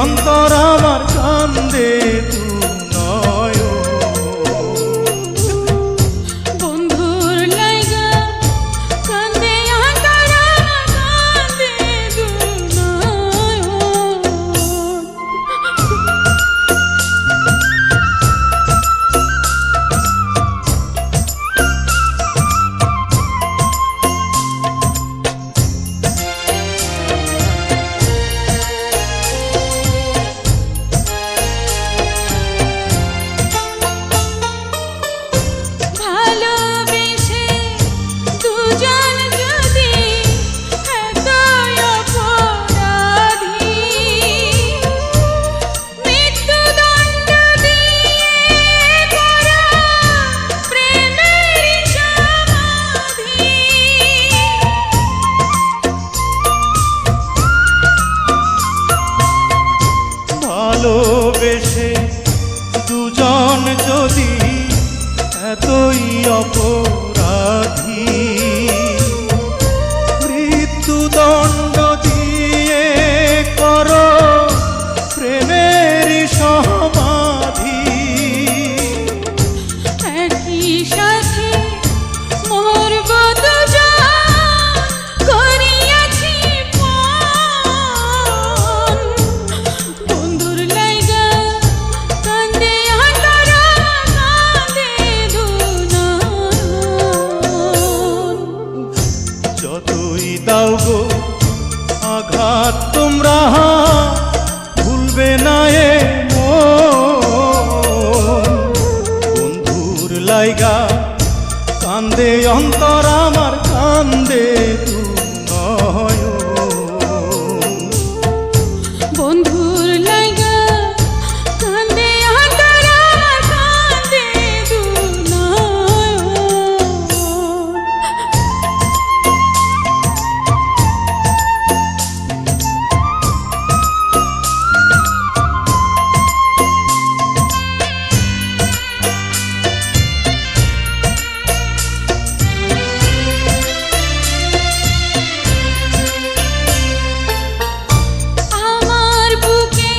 অন্তর আমার কান্দে তু নয়। বন্ধুর লাইগা কান্দে অন্তর আমার কান্দে তু নয়। ভালোবেসে দুজন যদি এতই অপরাধী, মৃত্যুদণ্ড দিয়ে করা প্রেমের সমাধি। ভালোবেসে দুজন যদি এতই অপরাধী, মৃত্যুদণ্ড দিয়ে করো প্রেমের সমাধি। একই সাথে মরব দুজন করিয়াছি পণ। বন্ধুর লাইগা কান্দে অন্তর আমার কান্দে তু নয়। যতই দাও গো আঘাত তোমরা ভুলবে না এ মন। বন্ধুর লাইগা কান্দে অন্তর আমার কান্দে তু নয়। বন্ধুর লাইগা কান্দে অন্তর আমার কান্দে তু নয়। আমার বুকে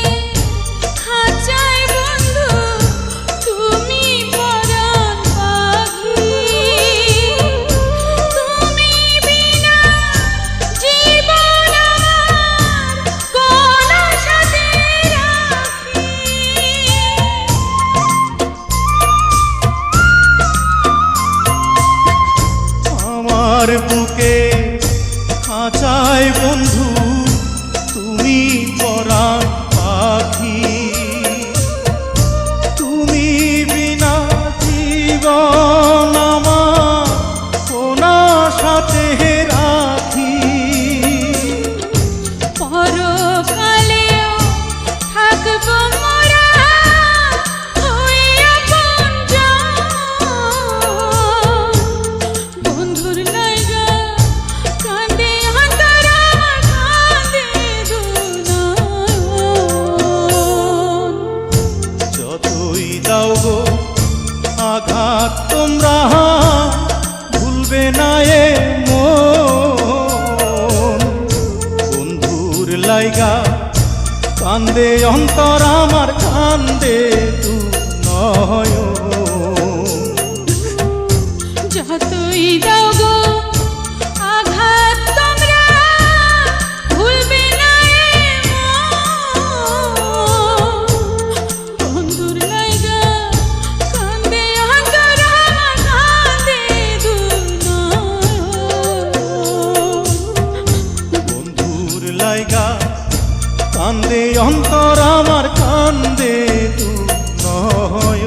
খাঁচায় বন্ধু তুমি পরাণ পাখি। তুমি বিনা জীবন আমার কোন সাথে রাখি। আমার বুকে খাঁচায় বন্ধু তুমি পরাণ পাখি। তুমি বিনা জীবন আমার কোন সাথে রাখি। পরকালেও থাকব মোরা হইয়া আপনজন। বন্ধুর লাইগা কান্দে অন্তর আমার কান্দে তু নয়। যতই দাও গো আঘাত তোমরা ভুলবে না এ মন। বন্ধুর লাইগা কান্দে অন্তর আমার কান্দে তু নয়। যতই দাও গো আঘাত তোমরা ভুলবে না এ মন। বন্ধুর লাইগা কান্দে অন্তর আমার কান্দে তু নয়। বন্ধুর লাইগা কান্দে অন্তর আমার কান্দে তু নয়।